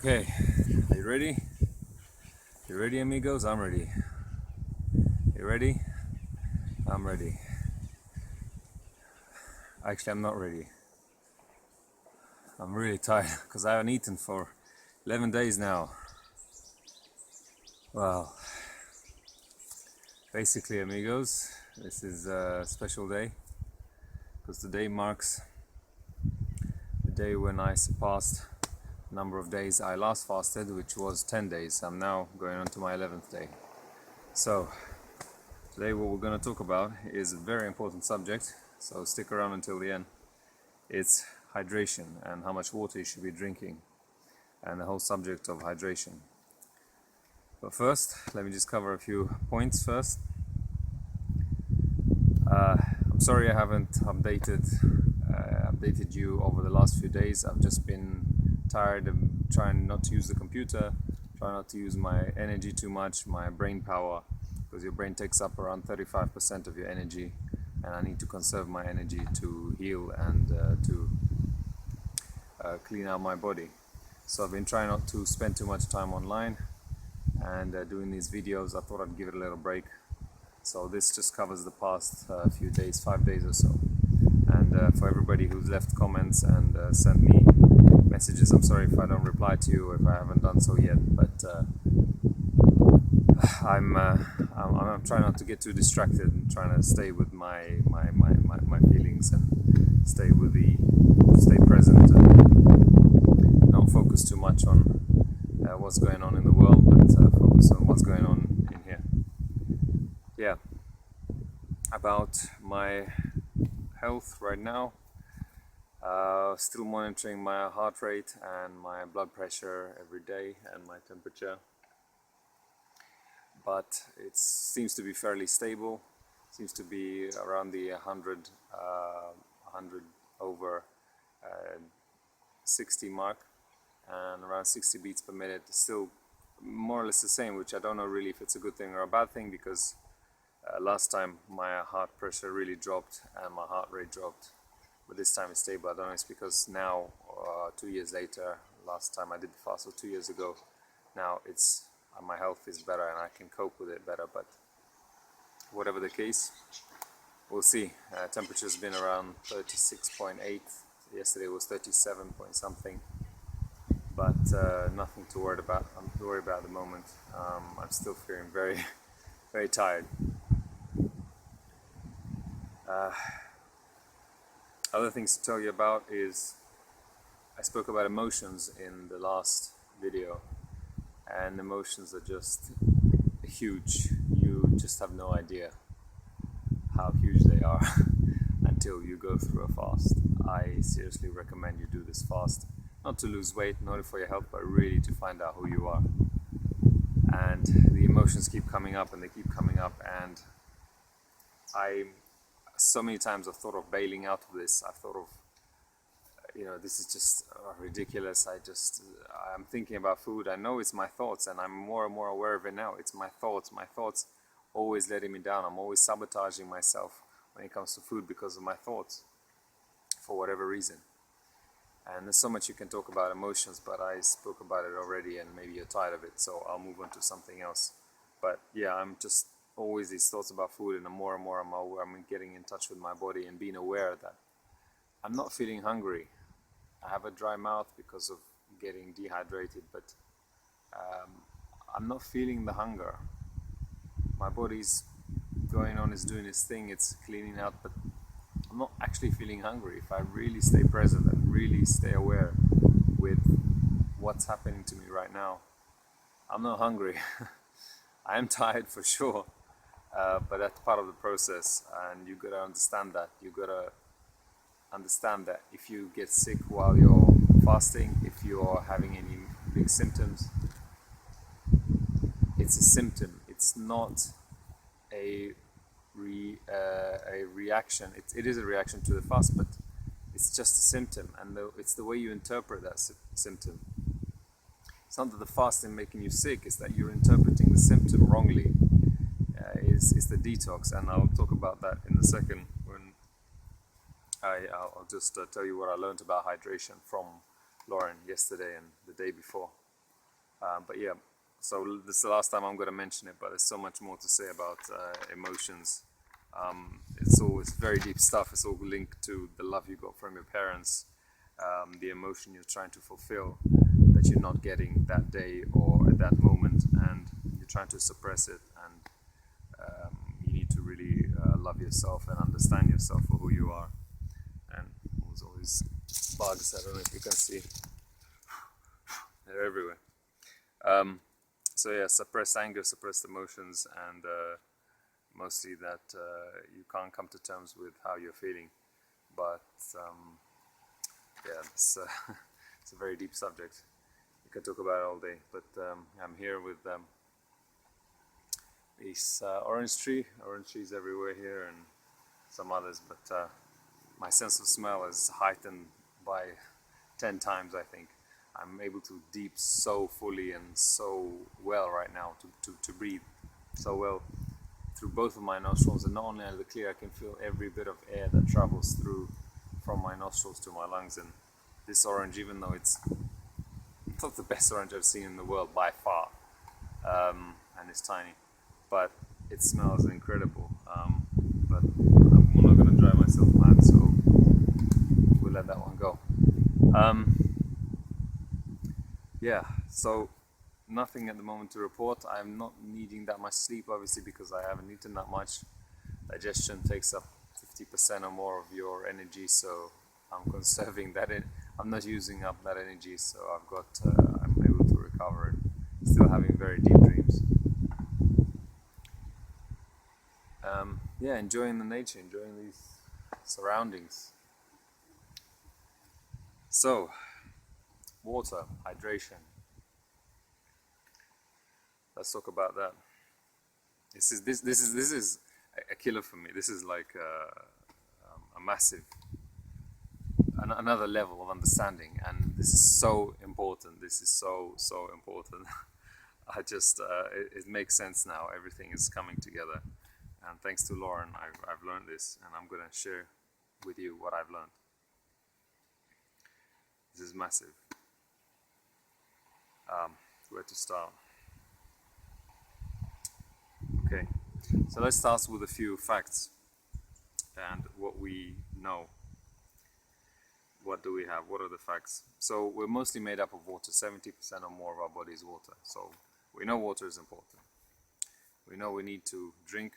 Okay, are you ready? You ready, amigos? I'm ready. You ready? I'm ready. Actually, I'm not ready. I'm really tired because I haven't eaten for 11 days now. Well, basically, amigos, this is a special day because today marks the day when I surpassed the number of days I last fasted, which was 10 days. I'm now going on to my 11th day. So, today what we're going to talk about is a very important subject, so stick around until the end. It's hydration and how much water you should be drinking and the whole subject of hydration. But first, let me just cover a few points first. I'm sorry I haven't updated you over the last few days. I've just been tired of trying not to use the computer, trying not to use my energy too much, my brain power, because your brain takes up around 35% of your energy, and I need to conserve my energy to heal and to clean out my body. So I've been trying not to spend too much time online and doing these videos. I thought I'd give it a little break. So this just covers the past few days, 5 days or so. And for everybody who's left comments and sent me messages, I'm sorry if I don't reply to you or if I haven't done so yet, but I'm trying not to get too distracted and trying to stay with my feelings and stay present and not focus too much on what's going on in the world, but focus on what's going on in here. Yeah, about my health right now, still monitoring my heart rate and my blood pressure every day and my temperature, but it seems to be fairly stable. Seems to be around the 100 over 60 mark, and around 60 beats per minute. Still more or less the same, which I don't know really if it's a good thing or a bad thing, because last time my heart pressure really dropped and my heart rate dropped, but this time it's stable. I don't know, it's because now 2 years later, last time I did the fast was 2 years ago, now it's my health is better and I can cope with it better. But whatever the case, we'll see. Temperature's been around 36.8. Yesterday was 37 point something, but nothing to worry about. I'm worried about at the moment. I'm still feeling very, very tired. Other things to tell you about is I spoke about emotions in the last video, and emotions are just huge. You just have no idea how huge they are until you go through a fast. I seriously recommend you do this fast, not to lose weight, not for your health, but really to find out who you are. And the emotions keep coming up and they keep coming up, and so many times I've thought of bailing out of this. I've thought of, this is just ridiculous. I'm thinking about food. I know it's my thoughts, and I'm more and more aware of it now. It's my thoughts always letting me down. I'm always sabotaging myself when it comes to food because of my thoughts, for whatever reason. And there's so much you can talk about emotions, but I spoke about it already and maybe you're tired of it, so I'll move on to something else. But yeah, I'm just always these thoughts about food, and the more and more I'm getting in touch with my body and being aware that I'm not feeling hungry. I have a dry mouth because of getting dehydrated, but I'm not feeling the hunger. My body's going on, is doing its thing, it's cleaning out, but I'm not actually feeling hungry. If I really stay present and really stay aware with what's happening to me right now, I'm not hungry. I am tired for sure, but that's part of the process, and you gotta understand that. You gotta understand that if you get sick while you're fasting, if you're having any big symptoms, it's a symptom. It's not a reaction. It is a reaction to the fast, but it's just a symptom, and it's the way you interpret that symptom. It's not that the fasting making you sick, it's that you're interpreting the symptom wrongly. It's the detox, and I'll talk about that in a second when I'll just tell you what I learned about hydration from Lauren yesterday and the day before. But yeah, so this is the last time I'm going to mention it, but there's so much more to say about emotions. It's always very deep stuff. It's all linked to the love you got from your parents, the emotion you're trying to fulfill that you're not getting that day or at that moment, and you're trying to suppress it. And you need to really love yourself and understand yourself for who you are. And there's always bugs. I don't know if you can see. They're everywhere. So yeah, suppress anger, suppress emotions, and mostly that you can't come to terms with how you're feeling. But yeah, it's a very deep subject. You can talk about it all day. But I'm here with this orange trees everywhere here, and some others. But my sense of smell is heightened by 10 times, I think. I'm able to deep so fully and so well right now to breathe so well through both of my nostrils, and not only are they clear, I can feel every bit of air that travels through from my nostrils to my lungs. And this orange, even though it's not the best orange I've seen in the world by far, and it's tiny, but it smells incredible. But I'm not going to drive myself mad, so we'll let that one go. Yeah, so nothing at the moment to report. I'm not needing that much sleep, obviously, because I haven't eaten that much. Digestion takes up 50% or more of your energy, so I'm conserving that. I'm not using up that energy, so I'm able to recover and still having very deep dreams. Yeah, enjoying the nature, enjoying these surroundings. So, water, hydration. Let's talk about that. This is a killer for me. This is like a massive another level of understanding, and this is so important. This is so important. It makes sense now. Everything is coming together, and thanks to Lauren, I've learned this, and I'm gonna share with you what I've learned. This is massive. Where to start? Okay, so let's start with a few facts and what we know. What do we have? What are the facts? So we're mostly made up of water. 70% or more of our body is water. So we know water is important. We know we need to drink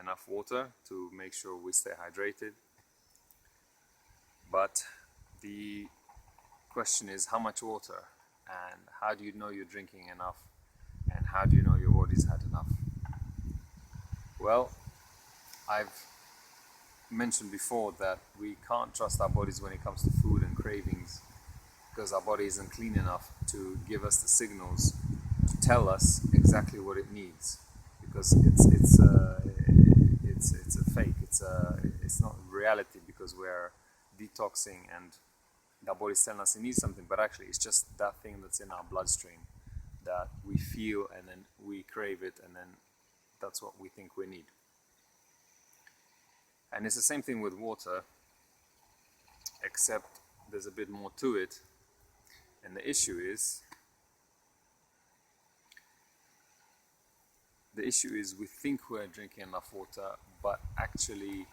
enough water to make sure we stay hydrated. But the question is, how much water? And how do you know you're drinking enough? And how do you know your body's had enough? Well, I've mentioned before that we can't trust our bodies when it comes to food and cravings, because our body isn't clean enough to give us the signals to tell us exactly what it needs, because it's a fake. It's not reality, because we're detoxing and our body's telling us it needs something, but actually it's just that thing that's in our bloodstream that we feel, and then we crave it, and then that's what we think we need. And it's the same thing with water, except there's a bit more to it. And the issue is we think we're drinking enough water, but actually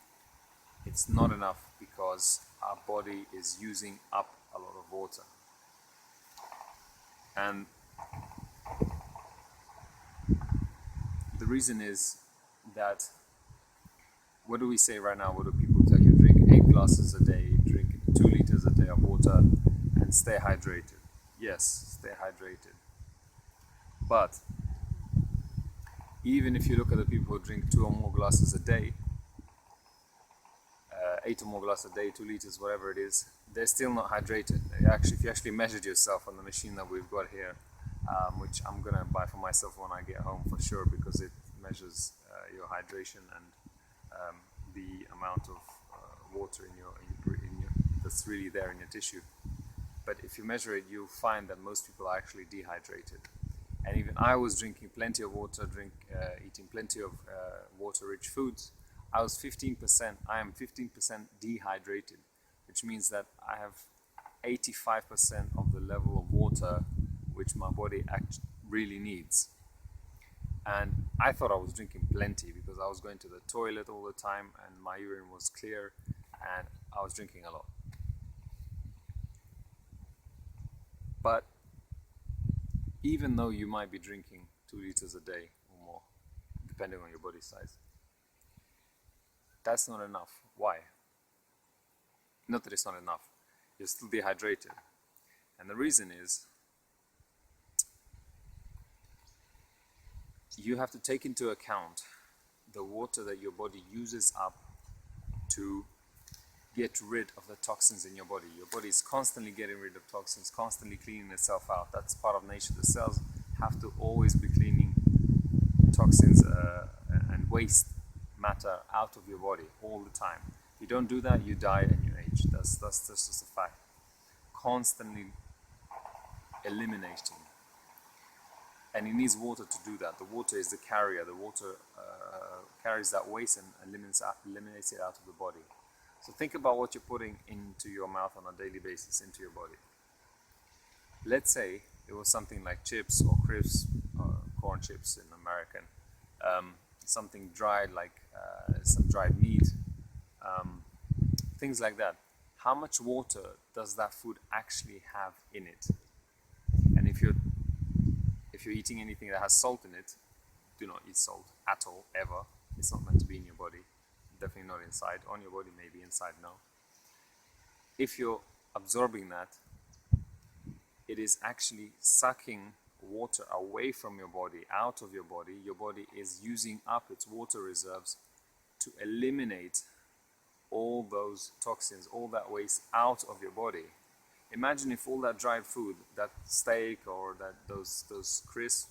it's not enough, because our body is using up a lot of water. And the reason is that, what do we say right now? What do people tell you? Drink 8 glasses a day, drink 2 liters a day of water, and stay hydrated. Yes, stay hydrated. But even if you look at the people who drink 2 or more glasses a day, 8 or more glasses a day, 2 liters, whatever it is, they're still not hydrated. If you actually measured yourself on the machine that we've got here, which I'm gonna buy for myself when I get home for sure, because it measures your hydration and the amount of water in your that's really there in your tissue. But if you measure it, you'll find that most people are actually dehydrated. And even I was drinking plenty of water, eating plenty of water-rich foods. I am 15% dehydrated, which means that I have 85% of the level of water which my body really needs. And I thought I was drinking plenty because I was going to the toilet all the time and my urine was clear and I was drinking a lot. But even though you might be drinking 2 liters a day or more, depending on your body size, that's not enough. Why? Not that it's not enough. You're still dehydrated. And the reason is you have to take into account the water that your body uses up to get rid of the toxins in your body. Your body is constantly getting rid of toxins, constantly cleaning itself out. That's part of nature. The cells have to always be cleaning toxins and waste matter out of your body all the time. If you don't do that, you die and you age. That's just a fact. Constantly eliminating. And it needs water to do that. The water is the carrier. The water carries that waste and eliminates it out of the body. So think about what you're putting into your mouth on a daily basis, into your body. Let's say it was something like chips or crisps, corn chips in American, something dried like some dried meat, things like that. How much water does that food actually have in it? And if you're eating anything that has salt in it, do not eat salt at all, ever. It's not meant to be in your body. Definitely not inside. On your body, maybe inside, no. If you're absorbing that, it is actually sucking water away from your body, out of your body. Your body is using up its water reserves to eliminate all those toxins, all that waste out of your body. Imagine if all that dried food, that steak or those crisps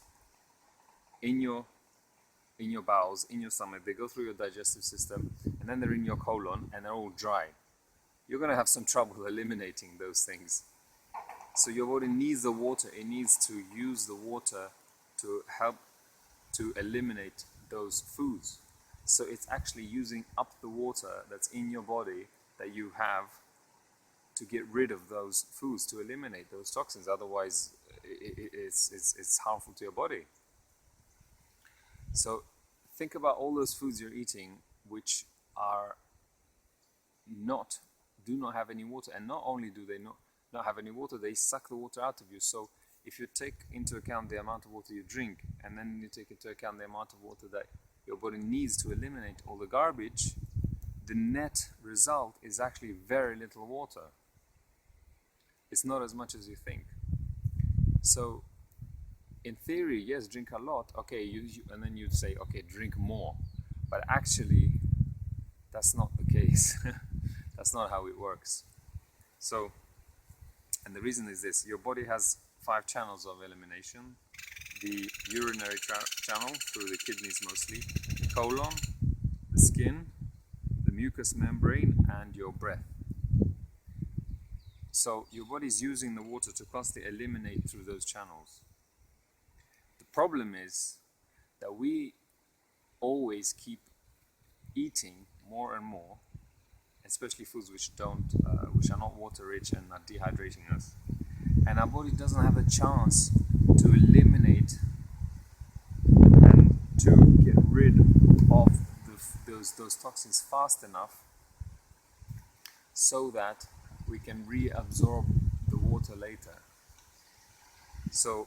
in your bowels, in your stomach, they go through your digestive system and then they're in your colon and they're all dry. You're going to have some trouble eliminating those things. So your body needs the water. It needs to use the water to help to eliminate those foods. So it's actually using up the water that's in your body that you have to get rid of those foods, to eliminate those toxins. Otherwise, it's harmful to your body. So think about all those foods you're eating which do not have any water. And not only do they not have any water, they suck the water out of you. So if you take into account the amount of water you drink, and then you take into account the amount of water that your body needs to eliminate all the garbage, the net result is actually very little water. It's not as much as you think. So in theory, yes, drink a lot, okay, and then you'd say, okay, drink more. But actually, that's not the case. That's not how it works. So, and the reason is this: your body has 5 channels of elimination. The urinary channel, through the kidneys mostly, the colon, the skin, the mucous membrane, and your breath. So your body is using the water to constantly eliminate through those channels. The problem is that we always keep eating more and more, especially foods which are not water rich and are dehydrating us. And our body doesn't have a chance to eliminate and to get rid of those toxins fast enough so that we can reabsorb the water later. So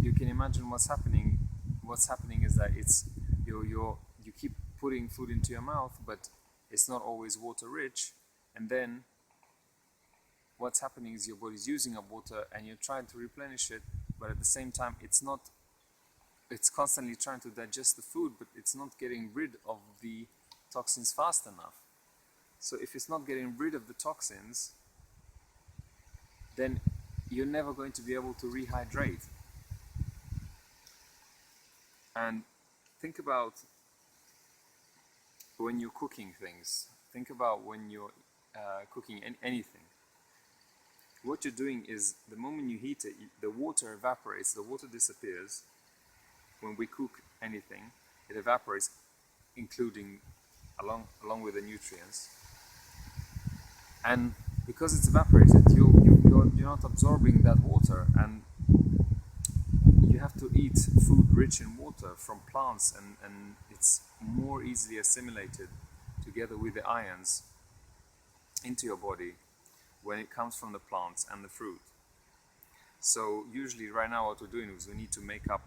you can imagine what's happening. What's happening is that you keep putting food into your mouth, but it's not always water rich, and then what's happening is your body's using up water and you're trying to replenish it, but at the same time it's constantly trying to digest the food, but it's not getting rid of the toxins fast enough. So if it's not getting rid of the toxins, then you're never going to be able to rehydrate. And think about when you're cooking things. Think about when you're cooking anything. What you're doing is, the moment you heat it, the water evaporates, the water disappears. When we cook anything, it evaporates, including along with the nutrients. And because it's evaporated, you're not absorbing that water, and eat food rich in water from plants, and it's more easily assimilated together with the ions into your body when it comes from the plants and the fruit. So usually right now what we're doing is we need to make up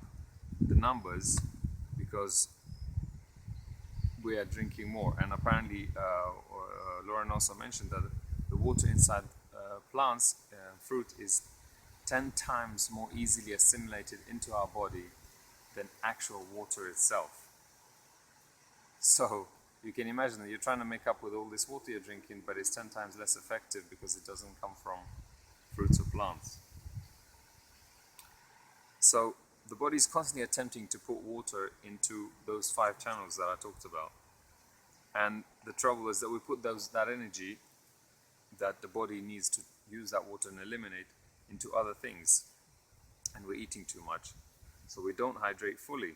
the numbers because we are drinking more. And apparently Lauren also mentioned that the water inside plants, fruit, is 10 times more easily assimilated into our body than actual water itself. So you can imagine that you're trying to make up with all this water you're drinking, but it's 10 times less effective because it doesn't come from fruits or plants. So the body is constantly attempting to put water into those 5 channels that I talked about. And the trouble is that we put that energy that the body needs to use that water and eliminate into other things. And we're eating too much. So we don't hydrate fully.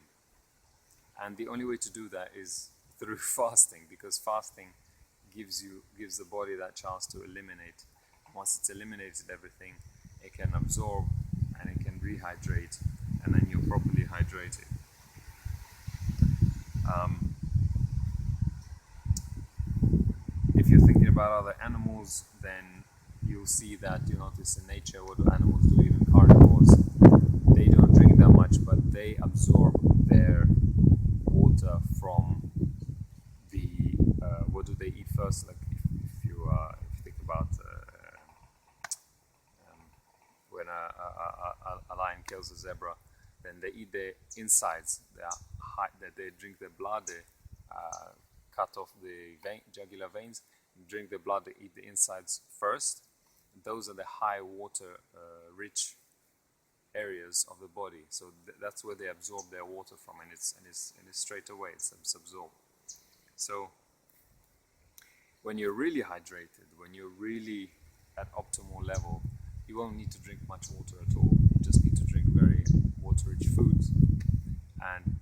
And the only way to do that is through fasting, because fasting gives the body that chance to eliminate. Once it's eliminated everything, it can absorb and it can rehydrate, and then you're properly hydrated. If you're thinking about other animals, then you'll see that you notice in nature what do animals do, even carnivores. They don't drink that much, but they absorb their water from the what do they eat first? Like if you think about when a lion kills a zebra, then they eat the insides. They drink the blood. They cut off the jugular veins, drink the blood. They eat the insides first. Those are the high water rich areas of the body. So that's where they absorb their water from, and it's straight away. It's absorbed. So when you're really hydrated, when you're really at optimal level, you won't need to drink much water at all. You just need to drink very water-rich foods, and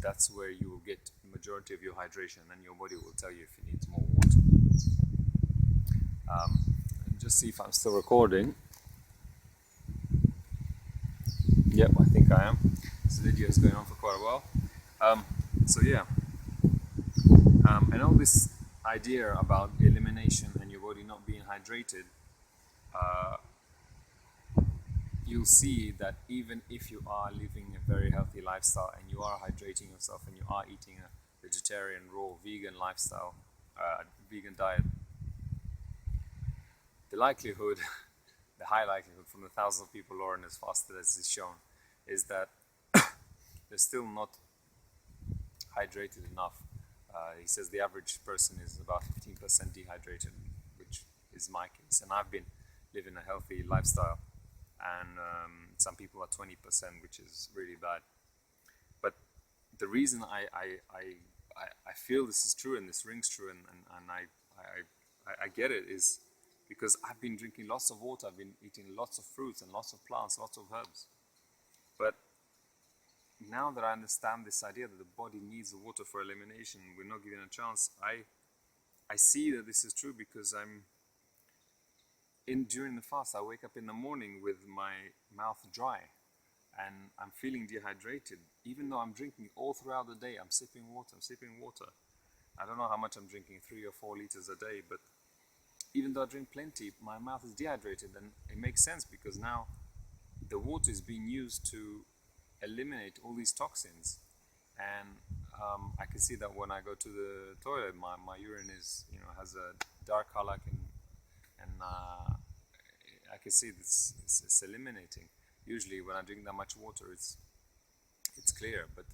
that's where you will get the majority of your hydration, and your body will tell you if it needs more water. And just see if I'm still recording. Yep, I think I am. This video is going on for quite a while. So yeah, and all this idea about elimination and your body not being hydrated, you'll see that even if you are living a very healthy lifestyle and you are hydrating yourself and you are eating a vegetarian, raw, vegan lifestyle, vegan diet, the likelihood, the high likelihood from the thousands of people Lauren has fasted as is shown, is that they're still not hydrated enough. He says the average person is about 15% dehydrated, which is my case, and I've been living a healthy lifestyle, and some people are 20%, which is really bad. But the reason I feel this is true and this rings true, and I get it, is because I've been drinking lots of water, I've been eating lots of fruits and lots of plants, lots of herbs. But now that I understand this idea that the body needs the water for elimination, we're not given a chance, I see that this is true because during the fast, I wake up in the morning with my mouth dry and I'm feeling dehydrated. Even though I'm drinking all throughout the day, I'm sipping water. I don't know how much I'm drinking, 3 or 4 liters a day, but even though I drink plenty, my mouth is dehydrated, and it makes sense because now the water is being used to eliminate all these toxins, and I can see that when I go to the toilet, my urine is, has a dark color, and I can see this it's eliminating. Usually, when I drink that much water, it's clear, but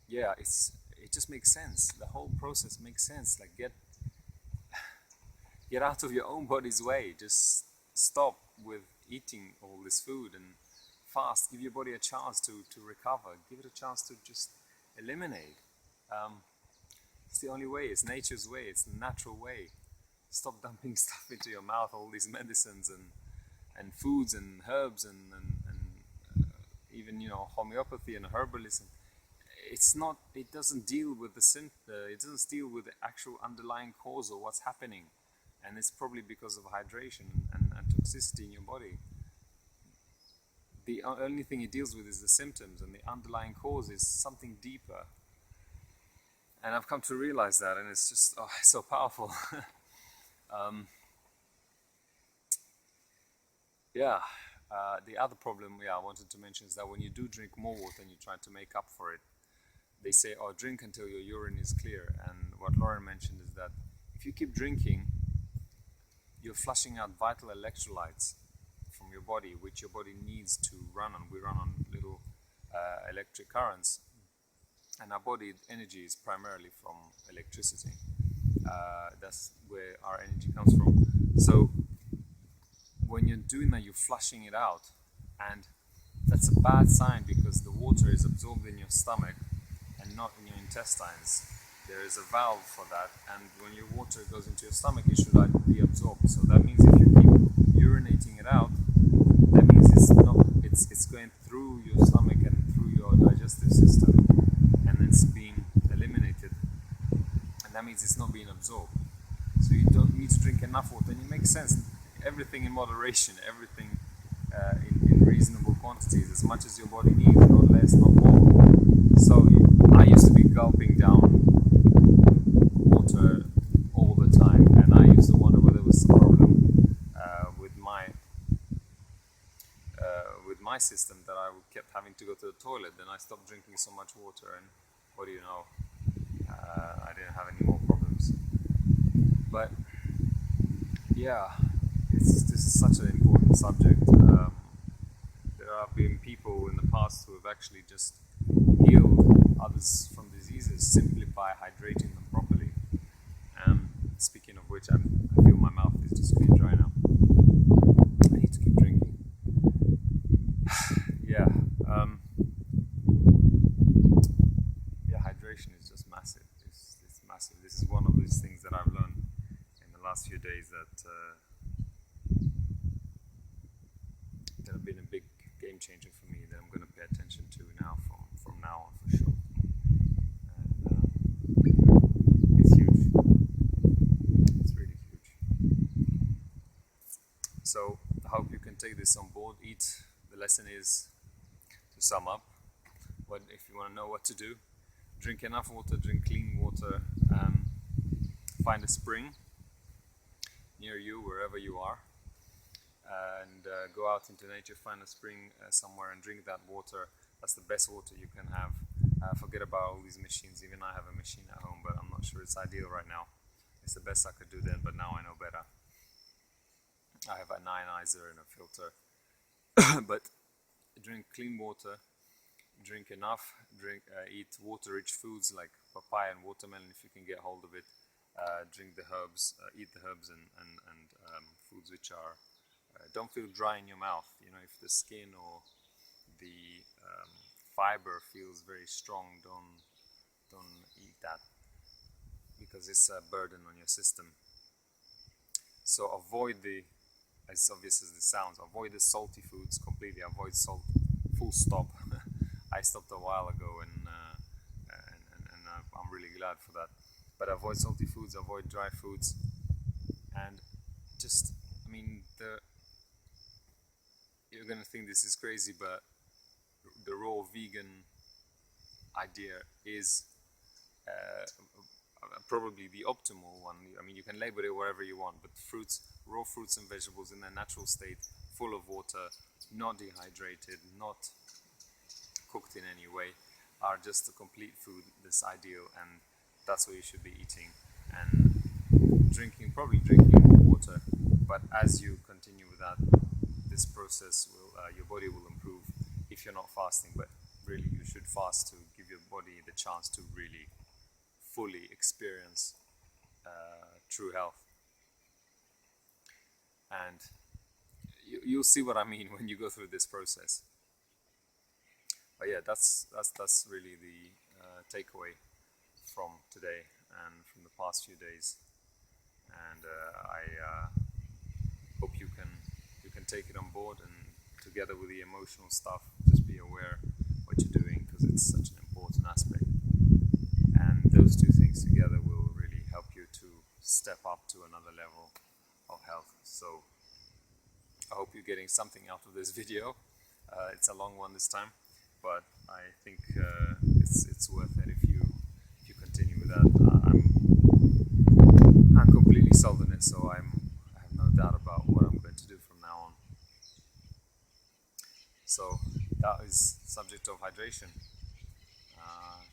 yeah, it just makes sense. The whole process makes sense. Like get out of your own body's way. Just stop with eating all this food and fast. Give your body a chance to recover. Give it a chance to just eliminate. It's the only way. It's nature's way. It's the natural way. Stop dumping stuff into your mouth, all these medicines and foods and herbs and even homeopathy and herbalism. It doesn't deal with it doesn't deal with the actual underlying cause of what's happening, and it's probably because of hydration and toxicity in your body. the only thing it deals with is the symptoms, and the underlying cause is something deeper. And I've come to realize that, and it's just it's so powerful. Yeah. The other problem, I wanted to mention is that when you do drink more water and you try to make up for it, they say, "Oh, drink until your urine is clear." And what Lauren mentioned is that if you keep drinking, you're flushing out vital electrolytes from your body, which your body needs to run on. We run on little electric currents, and our body energy is primarily from electricity. That's where our energy comes from. So when you're doing that, you're flushing it out, and that's a bad sign because the water is absorbed in your stomach and not in your intestines. There is a valve for that, and when your water goes into your stomach, it should be absorbed. So that means if you keep urinating it out, that means it's going through your stomach and through your digestive system, and it's being eliminated, and that means it's not being absorbed. So you don't need to drink enough water, and it makes sense. Everything in moderation, everything in reasonable quantities, as much as your body needs, not less, not more. So I used to be gulping down water all the time, and I used to wonder whether there was a problem with my system, that I kept having to go to the toilet. Then I stopped drinking so much water, and what do you know? I didn't have any more problems. But yeah, this is such an important subject. There have been people in the past who have actually just healed others from diseases simply by hydrating them properly. Speaking of which, I feel my mouth is just getting dry now. I need to keep drinking. Yeah, hydration is just massive. It's massive. This is one of these things that I've learned in the last few days that have been a big game changer for me, that I'm going to pay attention to now from now on for sure. And it's huge. It's really huge. So I hope you can take this on board. The lesson is, to sum up, if you want to know what to do, drink enough water, drink clean water, find a spring near you, wherever you are, and go out into nature, find a spring somewhere and drink that water. That's the best water you can have. Forget about all these machines. Even I have a machine at home, but I'm not sure it's ideal right now. It's the best I could do then, but now I know better. I have an ionizer and a filter. But drink clean water, drink enough, eat water-rich foods like papaya and watermelon if you can get hold of it. Drink the herbs, eat the herbs and foods which are don't feel dry in your mouth. You know, if the skin or the fiber feels very strong, don't eat that, because it's a burden on your system. So avoid as obvious as this sounds, avoid the salty foods completely. Avoid salt, full stop. I stopped a while ago, and I'm really glad for that. But avoid salty foods, avoid dry foods, and just, you're gonna think this is crazy, but the raw vegan idea is probably the optimal one. I mean, you can label it wherever you want, but raw fruits and vegetables in their natural state, full of water, not dehydrated, not cooked in any way, are just a complete food that's ideal, and that's what you should be eating. And probably drinking more water, but as you continue with that, this process your body will improve if you're not fasting. But really, you should fast to give your body the chance to really fully experience true health. And you'll see what I mean when you go through this process. But yeah, that's really the takeaway from today and from the past few days. And I hope you can take it on board, and together with the emotional stuff, just be aware what you're doing, because it's such an important aspect. And those two things together will really help you to step up to another level of health. So I hope you're getting something out of this video. It's a long one this time, but I think it's worth it if you continue with that. I'm completely sold on it, so I have no doubt about what I'm going to do from now on. So that is subject of hydration.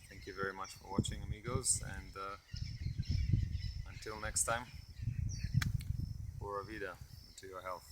Thank you very much for watching, amigos, and until next time, pura vida, to your health.